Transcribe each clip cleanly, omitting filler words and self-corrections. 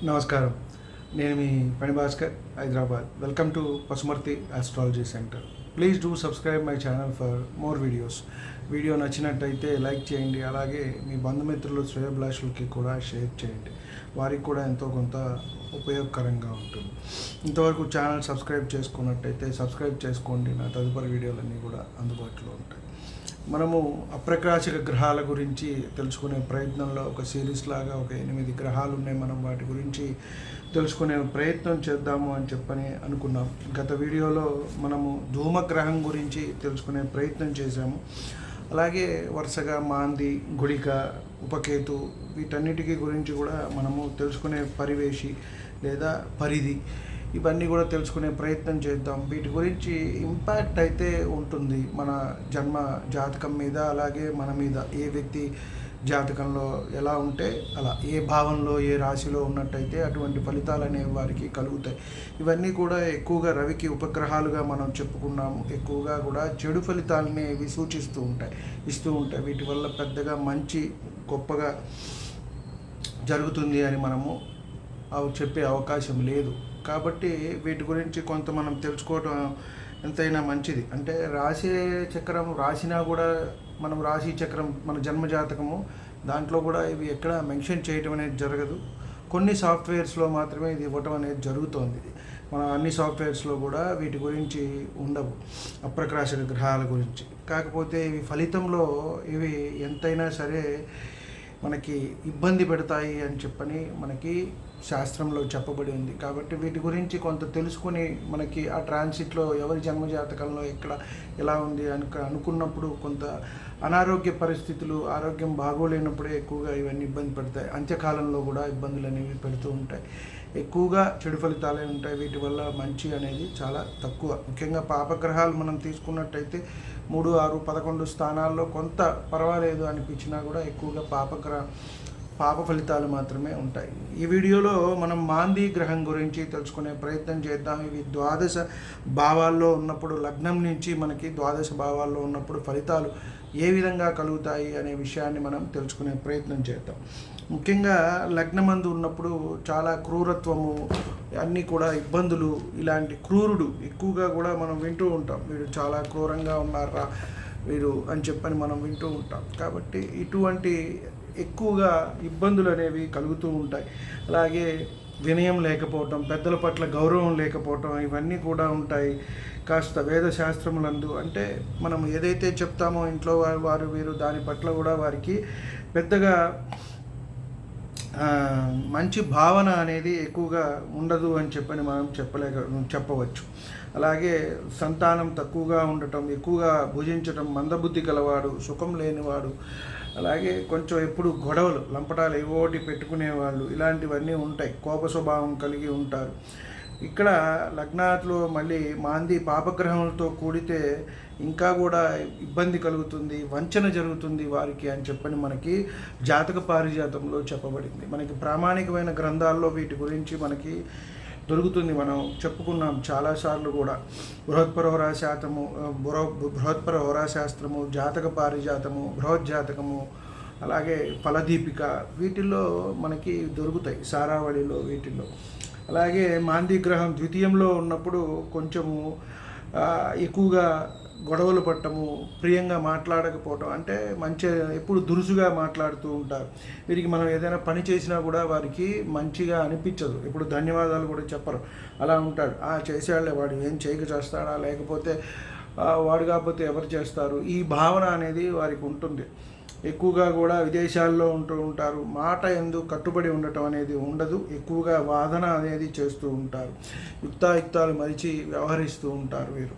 నమస్కారం. నేను మీ పని Bhaskar, Hyderabad. Welcome to Pasumarthi astrology centre. Please do subscribe my channel for more videos. Video నచ్చినట్టయితే like చేయండి, అలాగే మీ బంధుమిత్రులు శ్రేయోభిలాషులకి కూడా షేర్ చేయండి. వారికి కూడా ఎంతో కొంత ఉపయోగకరంగా ఉంటుంది. ఇంతవరకు ఛానల్ సబ్స్క్రైబ్ చేసుకున్నట్టయితే సబ్స్క్రైబ్ చేసుకోండి. నా తదుపరి వీడియోలన్నీ కూడా అందుబాటులో ఉంటాయి. మనము అప్రకాశిక గ్రహాల గురించి తెలుసుకునే ప్రయత్నంలో ఒక సిరీస్ లాగా ఒక 8 గ్రహాలు ఉన్నాయి. మనం వాటి గురించి తెలుసుకునే ప్రయత్నం చేద్దాము అని చెప్పని అనుకున్నాం. గత వీడియోలో మనము ధూమగ్రహం గురించి తెలుసుకునే ప్రయత్నం చేశాము. అలాగే వరుసగా మాంది, గుళిక, ఉపకేతు వీటన్నిటికీ గురించి కూడా మనము తెలుసుకునే పరివేషి లేదా పరిధి ఇవన్నీ కూడా తెలుసుకునే ప్రయత్నం చేద్దాం. వీటి గురించి ఇంపాక్ట్ అయితే ఉంటుంది మన జన్మ జాతకం మీద, అలాగే మన మీద. ఏ వ్యక్తి జాతకంలో ఎలా ఉంటే అలా, ఏ భావంలో ఏ రాశిలో ఉన్నట్టయితే అటువంటి ఫలితాలు అనేవి వారికి కలుగుతాయి. ఇవన్నీ కూడా ఎక్కువగా రవికి ఉపగ్రహాలుగా మనం చెప్పుకున్నాము. ఎక్కువగా కూడా చెడు ఫలితాలని ఇవి సూచిస్తూ ఉంటాయి. వీటి వల్ల పెద్దగా మంచి గొప్పగా జరుగుతుంది అని మనము చెప్పే అవకాశం లేదు. కాబట్టి వీటి గురించి కొంత మనం తెలుసుకోవడం ఎంతైనా మంచిది. అంటే రాశి చక్రం రాసినా కూడా మనం రాశి చక్రం మన జన్మజాతకము దాంట్లో కూడా ఇవి ఎక్కడ మెన్షన్ చేయటం అనేది జరగదు. కొన్ని సాఫ్ట్వేర్స్లో మాత్రమే ఇది ఇవ్వటం అనేది జరుగుతోంది. మన అన్ని సాఫ్ట్వేర్స్లో కూడా వీటి గురించి ఉండవు, అప్రకాశిక గ్రహాల గురించి. కాకపోతే ఇవి ఫలితంలో ఇవి ఎంతైనా సరే మనకి ఇబ్బంది పెడతాయి అని చెప్పని మనకి శాస్త్రంలో చెప్పబడి ఉంది. కాబట్టి వీటి గురించి కొంత తెలుసుకుని మనకి ఆ ట్రాన్సిట్లో ఎవరి జన్మజాతకంలో ఎక్కడ ఎలా ఉంది అనుకున్నప్పుడు కొంత అనారోగ్య పరిస్థితులు, ఆరోగ్యం బాగోలేనప్పుడే ఎక్కువగా ఇవన్నీ ఇబ్బంది పెడతాయి. అంత్యకాలంలో కూడా ఇబ్బందులు అనేవి పెడుతూ ఉంటాయి. ఎక్కువగా చెడు ఫలితాలే ఉంటాయి. వీటి వల్ల మంచి అనేది చాలా తక్కువ. ముఖ్యంగా పాపగ్రహాలు మనం తీసుకున్నట్టయితే 3, 6, 11 స్థానాల్లో కొంత పర్వాలేదు అనిపించినా కూడా ఎక్కువగా పాప ఫలితాలు మాత్రమే ఉంటాయి. ఈ వీడియోలో మనం మాంది గ్రహం గురించి తెలుసుకునే ప్రయత్నం చేద్దాం. ఇవి ద్వాదశ భావాల్లో ఉన్నప్పుడు, లగ్నం నుంచి మనకి ద్వాదశ భావాల్లో ఉన్నప్పుడు ఫలితాలు ఏ విధంగా కలుగుతాయి అనే విషయాన్ని మనం తెలుసుకునే ప్రయత్నం చేద్దాం. ముఖ్యంగా లగ్నమందు ఉన్నప్పుడు చాలా క్రూరత్వము, అన్నీ కూడా ఇబ్బందులు, ఇలాంటి క్రూరుడు ఎక్కువగా కూడా మనం వింటూ ఉంటాం. వీడు చాలా క్రూరంగా ఉన్నారా వీరు అని చెప్పని మనం వింటూ ఉంటాం. కాబట్టి ఇటువంటి ఎక్కువగా ఇబ్బందులు అనేవి కలుగుతూ ఉంటాయి. అలాగే వినయం లేకపోవటం, పెద్దల పట్ల గౌరవం లేకపోవటం ఇవన్నీ కూడా ఉంటాయి. కాస్త వేదశాస్త్రములందు అంటే మనం ఏదైతే చెప్తామో ఇంట్లో వారు వీరు దాని పట్ల కూడా వారికి పెద్దగా మంచి భావన అనేది ఎక్కువగా ఉండదు అని చెప్పని మనం చెప్పవచ్చు. అలాగే సంతానం తక్కువగా ఉండటం, ఎక్కువగా భుజించటం, మందబుద్ధి గలవాడు, సుఖం లేనివాడు, అలాగే కొంచెం ఎప్పుడు గొడవలు, లంపటాలు ఏవోటి పెట్టుకునేవాళ్ళు, ఇలాంటివన్నీ ఉంటాయి. కోప స్వభావం కలిగి ఉంటారు. ఇక్కడ లగ్నాట్లో మళ్ళీ మాంది పాపగ్రహములతో కూడితే ఇంకా కూడా ఇబ్బంది కలుగుతుంది, వంచన జరుగుతుంది వారికి అని చెప్పని మనకి జాతక పారిజాతంలో చెప్పబడింది. మనకి ప్రామాణికమైన గ్రంథాల్లో వీటి గురించి మనకి దొరుకుతుంది. మనం చెప్పుకున్నాం చాలాసార్లు కూడా. బృహత్పర హోరాశాస్త్రము, జాతక పారిజాతము, బృహజ్జాతకము, అలాగే ఫలదీపిక వీటిల్లో మనకి దొరుకుతాయి, సారావళిలో వీటిల్లో. అలాగే మాంది గ్రహం ద్వితీయంలో ఉన్నప్పుడు కొంచెము ఎక్కువగా గొడవలు పట్టము, ప్రియంగా మాట్లాడకపోవటం, అంటే మంచి ఎప్పుడు దురుసుగా మాట్లాడుతూ ఉంటారు. వీరికి మనం ఏదైనా పని చేసినా కూడా వారికి మంచిగా అనిపించదు, ఎప్పుడు ధన్యవాదాలు కూడా చెప్పరు. అలా ఉంటాడు. చేసేవాళ్ళే, వాడు ఏం చేయక చేస్తాడా, లేకపోతే వాడు కాకపోతే ఎవరు చేస్తారు, ఈ భావన అనేది వారికి ఉంటుంది. ఎక్కువగా కూడా విదేశాల్లో ఉంటూ ఉంటారు. మాట యందు కట్టుబడి ఉండటం అనేది ఉండదు. ఎక్కువగా వాదన అనేది చేస్తూ ఉంటారు. యుక్తాయుక్తాలు మరిచి వ్యవహరిస్తూ ఉంటారు వీరు.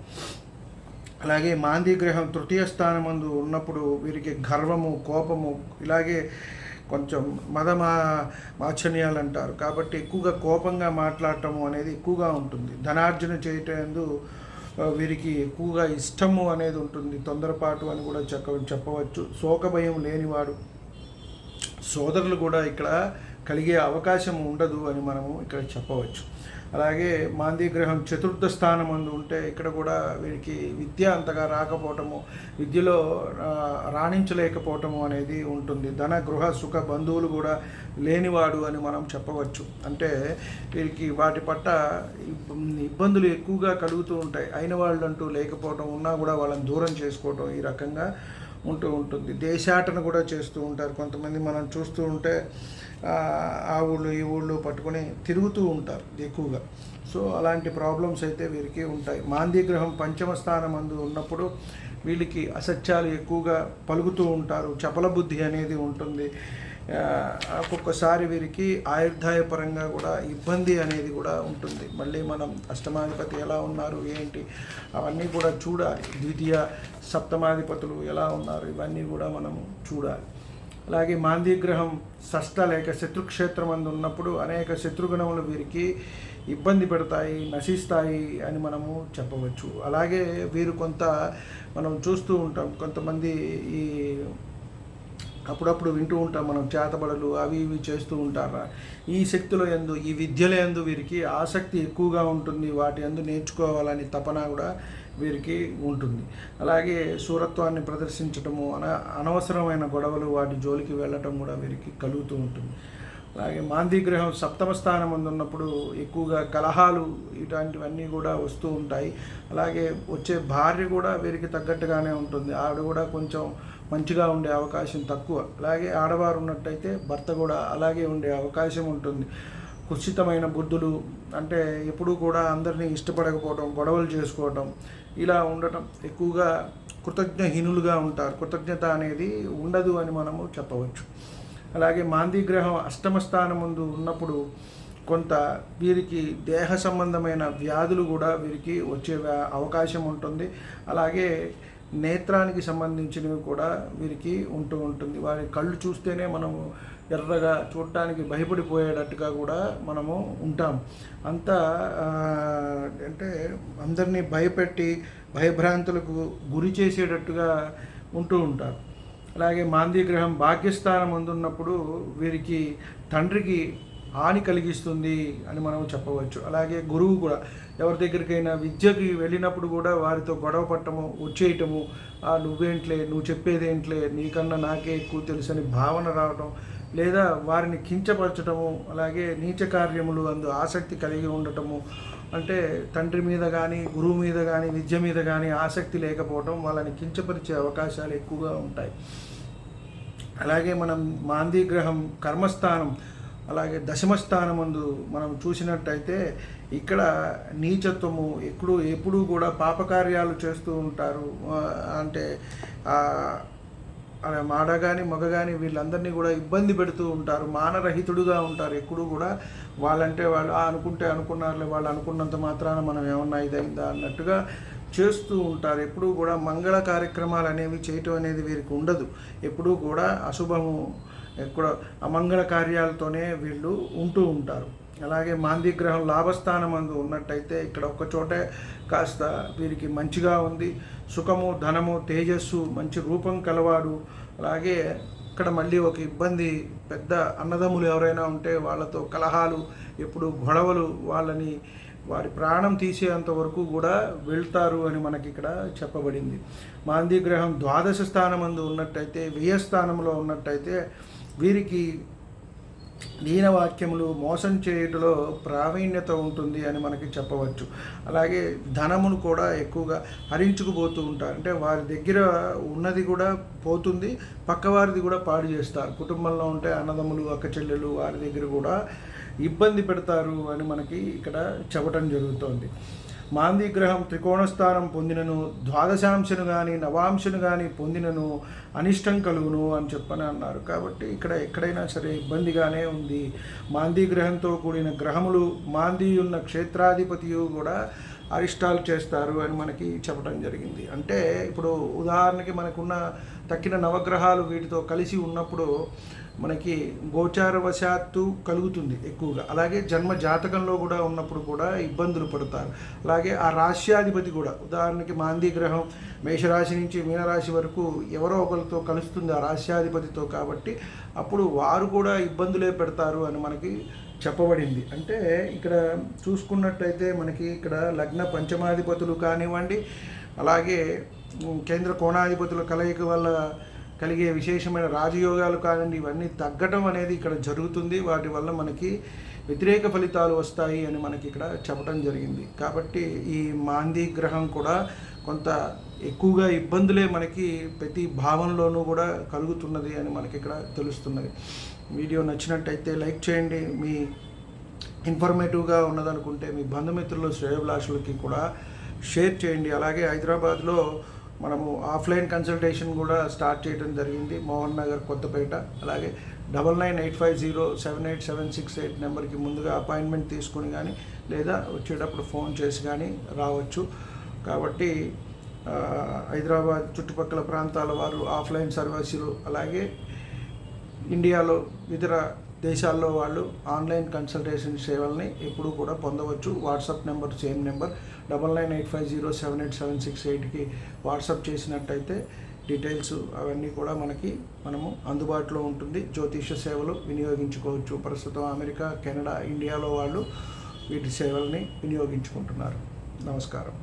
అలాగే మాంది గ్రహం తృతీయ స్థానమందు ఉన్నప్పుడు వీరికి గర్వము, కోపము, ఇలాగే కొంచెం మాచర్యాలు అంటారు. కాబట్టి ఎక్కువగా కోపంగా మాట్లాడటము అనేది ఎక్కువగా ఉంటుంది. ధనార్జన చేయటందు వీరికి ఎక్కువగా ఇష్టము అనేది ఉంటుంది. తొందరపాటు అని కూడా చెప్పవచ్చు. శోక భయం లేనివాడు. సోదరులు కూడా ఇక్కడ కలిగే అవకాశం ఉండదు అని మనము ఇక్కడ చెప్పవచ్చు. అలాగే మాందీ గ్రహం చతుర్థ స్థానం అందు ఉంటే ఇక్కడ కూడా వీరికి విద్య అంతగా రాకపోవటము, విద్యలో రాణించలేకపోవటము అనేది ఉంటుంది. ధన గృహ సుఖ బంధువులు కూడా లేనివాడు అని మనం చెప్పవచ్చు. అంటే వీరికి వాటి పట్ల ఇబ్బందులు ఎక్కువగా కలుగుతూ ఉంటాయి. అయిన వాళ్ళు అంటూ లేకపోవటం, ఉన్నా కూడా వాళ్ళని దూరం చేసుకోవటం ఈ రకంగా ఉంటుంది. దేశాటన కూడా చేస్తూ ఉంటారు కొంతమంది. మనం చూస్తూ ఉంటే ఆ ఊళ్ళు ఈ ఊళ్ళు పట్టుకొని తిరుగుతూ ఉంటారు ఎక్కువగా. సో అలాంటి ప్రాబ్లమ్స్ అయితే వీరికి ఉంటాయి. మాందీ గ్రహం పంచమ స్థానం అందు ఉన్నప్పుడు వీళ్ళకి అసత్యాలు ఎక్కువగా పలుకుతూ ఉంటారు. చపల బుద్ధి అనేది ఉంటుంది. ఒక్కొక్కసారి వీరికి ఆయుర్దాయపరంగా కూడా ఇబ్బంది అనేది కూడా ఉంటుంది. మళ్ళీ మనం అష్టమాధిపతి ఎలా ఉన్నారు ఏంటి అవన్నీ కూడా చూడాలి. ద్వితీయ సప్తమాధిపతులు ఎలా ఉన్నారు ఇవన్నీ కూడా మనము చూడాలి. అలాగే మాందీ గ్రహం షష్ఠ లేక శత్రుక్షేత్రం అందు ఉన్నప్పుడు అనేక శత్రుగుణములు వీరికి ఇబ్బంది పెడతాయి, నశిస్తాయి అని మనము చెప్పవచ్చు. అలాగే వీరు కొంత మనం చూస్తూ ఉంటాం, కొంతమంది ఈ అప్పుడప్పుడు వింటూ ఉంటాం మనం, చేతబడులు అవి ఇవి చేస్తూ ఉంటారు. ఈ శక్తుల యందు, ఈ విద్యల యందు వీరికి ఆసక్తి ఎక్కువగా ఉంటుంది. వాటి యందు నేర్చుకోవాలని తపన కూడా వీరికి ఉంటుంది. అలాగే శూరత్వాన్ని ప్రదర్శించటము, అనవసరమైన గొడవలు వాటి జోలికి వెళ్ళటం కూడా వీరికి కలుగుతూ ఉంటుంది. అలాగే మాందీ గ్రహం సప్తమ స్థానం ఉన్నప్పుడు ఎక్కువగా కలహాలు ఇలాంటివన్నీ కూడా వస్తూ ఉంటాయి. అలాగే వచ్చే భార్య కూడా వీరికి తగ్గట్టుగానే ఉంటుంది. ఆవిడ కూడా కొంచెం మంచిగా ఉండే అవకాశం తక్కువ. అలాగే ఆడవారు ఉన్నట్టయితే భర్త కూడా అలాగే ఉండే అవకాశం ఉంటుంది. కుత్సితమైన బుద్ధులు, అంటే ఎప్పుడూ కూడా అందరినీ ఇష్టపడకపోవడం, గొడవలు చేసుకోవటం, ఇలా ఉండటం, ఎక్కువగా కృతజ్ఞహీనులుగా ఉంటారు. కృతజ్ఞత అనేది ఉండదు అని మనము చెప్పవచ్చు. అలాగే మాందీ గ్రహం అష్టమ స్థానం ముందు ఉన్నప్పుడు కొంత వీరికి దేహ సంబంధమైన వ్యాధులు కూడా వీరికి వచ్చే అవకాశం ఉంటుంది. అలాగే నేత్రానికి సంబంధించినవి కూడా వీరికి ఉంటుంది. వారి కళ్ళు చూస్తేనే మనము ఎర్రగా చూడటానికి భయపడిపోయేటట్టుగా కూడా మనము ఉంటాం. అంతా అంటే అందరినీ భయపెట్టి భయభ్రాంతులకు గురి చేసేటట్టుగా ఉంటూ ఉంటారు. అలాగే మాందీ గ్రహం భాగ్యస్థానం అందున్నప్పుడు వీరికి తండ్రికి హాని కలిగిస్తుంది అని మనం చెప్పవచ్చు. అలాగే గురువు కూడా ఎవరి దగ్గరికైనా విద్యకి వెళ్ళినప్పుడు కూడా వారితో గొడవ పట్టము, వచ్చేయటము, నువ్వేంట్లే, నువ్వు చెప్పేదేంట్లే, నీకన్నా నాకే ఎక్కువ తెలుసు అని భావన రావటం, లేదా వారిని కించపరచటము, అలాగే నీచ కార్యములు అందు ఆసక్తి కలిగి ఉండటము, అంటే తండ్రి మీద కానీ గురువు మీద కానీ విద్య మీద కానీ ఆసక్తి లేకపోవటం, వాళ్ళని కించపరిచే అవకాశాలు ఎక్కువగా ఉంటాయి. అలాగే మనం మాందీ గ్రహం కర్మస్థానం అలాగే దశమస్థానమందు మనం చూసినట్టయితే ఇక్కడ నీచత్వము ఎప్పుడూ కూడా పాపకార్యాలు చేస్తూ ఉంటారు. అంటే మాడ కానీ మగ కానీ వీళ్ళందరినీ కూడా ఇబ్బంది పెడుతూ ఉంటారు. మానరహితుడుగా ఉంటారు. ఎప్పుడూ కూడా వాళ్ళంటే వాళ్ళు అనుకుంటే అనుకున్నారులే, వాళ్ళు అనుకున్నంత మాత్రాన మనం ఏమన్నా ఇదైందా అన్నట్టుగా చేస్తూ ఉంటారు. ఎప్పుడూ కూడా మంగళ కార్యక్రమాలు అనేవి చేయటం అనేది వీరికి ఉండదు. ఎప్పుడూ కూడా అశుభము, ఎక్కడ అమంగళ కార్యాలతోనే వీళ్ళు ఉంటూ ఉంటారు. అలాగే మాందీ గ్రహం లాభస్థానం అందు ఉన్నట్టయితే ఇక్కడ ఒక్కచోటే కాస్త వీరికి మంచిగా ఉంది. సుఖము, ధనము, తేజస్సు, మంచి రూపం కలవాడు. అలాగే ఇక్కడ మళ్ళీ ఒక ఇబ్బంది, పెద్ద అన్నదమ్ములు ఎవరైనా ఉంటే వాళ్ళతో కలహాలు, ఎప్పుడు గొడవలు, వాళ్ళని వారి ప్రాణం తీసేంత వరకు కూడా వెళ్తారు అని మనకి ఇక్కడ చెప్పబడింది. మాందీ గ్రహం ద్వాదశ స్థానమందు ఉన్నట్టయితే, వ్యయస్థానంలో ఉన్నట్టయితే వీరికి దీనవాక్యములు, మోసం చేయుటలో ప్రావీణ్యత ఉంటుంది అని మనకి చెప్పవచ్చు. అలాగే ధనమును కూడా ఎక్కువగా హరించుకుపోతూ ఉంటారు. అంటే వారి దగ్గర ఉన్నది కూడా పోతుంది, పక్కవారిది కూడా పాడు చేస్తారు. కుటుంబంలో ఉంటే అన్నదమ్ములు, అక్క చెల్లెలు, వారి దగ్గర కూడా ఇబ్బంది పెడతారు అని మనకి ఇక్కడ చెప్పటం జరుగుతోంది. మాందీ గ్రహం త్రికోణ స్థానం పొందినను, ద్వాదశాంశను కానీ నవాంశను కానీ పొందినను అనిష్టం కలుగును అని చెప్పని అన్నారు. కాబట్టి ఇక్కడ ఎక్కడైనా సరే ఇబ్బందిగానే ఉంది. మాందీ గ్రహంతో కూడిన గ్రహములు, మాందీ ఉన్న క్షేత్రాధిపతియు కూడా అరిష్టాలు చేస్తారు అని మనకి చెప్పడం జరిగింది. అంటే ఇప్పుడు ఉదాహరణకి మనకున్న తక్కిన నవగ్రహాలు వీటితో కలిసి ఉన్నప్పుడు మనకి గోచారవశాత్తు కలుగుతుంది ఎక్కువగా. అలాగే జన్మ జాతకంలో కూడా ఉన్నప్పుడు కూడా ఇబ్బందులు పడతారు. అలాగే ఆ రాశ్యాధిపతి కూడా, ఉదాహరణకి మాందీ గ్రహం మేషరాశి నుంచి మీనరాశి వరకు ఎవరో ఒకరితో కలుస్తుంది ఆ రాశ్యాధిపతితో, కాబట్టి అప్పుడు వారు కూడా ఇబ్బందులే పెడతారు అని మనకి చెప్పబడింది. అంటే ఇక్కడ చూసుకున్నట్టయితే మనకి ఇక్కడ లగ్న పంచమాధిపతులు కానివ్వండి, అలాగే కేంద్ర కోణాధిపతుల కలయిక వల్ల కలిగే విశేషమైన రాజయోగాలు కానివ్వండి, ఇవన్నీ తగ్గడం అనేది ఇక్కడ జరుగుతుంది. వాటి వల్ల మనకి వ్యతిరేక ఫలితాలు వస్తాయి అని మనకి ఇక్కడ చెప్పడం జరిగింది. కాబట్టి ఈ మాందీ గ్రహం కూడా కొంత ఎక్కువగా ఇబ్బందులే మనకి ప్రతి భావంలోనూ కూడా కలుగుతున్నది అని మనకి ఇక్కడ తెలుస్తున్నది. వీడియో నచ్చినట్టయితే లైక్ చేయండి. మీ ఇన్ఫర్మేటివ్గా ఉన్నదనుకుంటే మీ బంధుమిత్రులు శ్రేయోభిలాషులకి కూడా షేర్ చేయండి. అలాగే హైదరాబాద్లో మనము ఆఫ్లైన్ కన్సల్టేషన్ కూడా స్టార్ట్ చేయడం జరిగింది, మోహన్ నగర్, కొత్తపేట. అలాగే 9985078768 నెంబర్కి ముందుగా అపాయింట్మెంట్ తీసుకుని కానీ లేదా వచ్చేటప్పుడు ఫోన్ చేసి కానీ రావచ్చు. కాబట్టి హైదరాబాద్ చుట్టుపక్కల ప్రాంతాల వారు ఆఫ్లైన్ సర్వీసులు, అలాగే ఇండియాలో ఇతర దేశాల్లో వాళ్ళు ఆన్లైన్ కన్సల్టేషన్ సేవల్ని ఎప్పుడూ కూడా పొందవచ్చు. వాట్సాప్ నెంబర్ సేమ్ నెంబర్ 9985078768కి వాట్సాప్ చేసినట్టయితే డీటెయిల్స్ అవన్నీ కూడా మనము అందుబాటులో ఉంటుంది. జ్యోతిష సేవలు వినియోగించుకోవచ్చు. ప్రస్తుతం అమెరికా, కెనడా, ఇండియాలో వాళ్ళు వీటి సేవల్ని వినియోగించుకుంటున్నారు. నమస్కారం.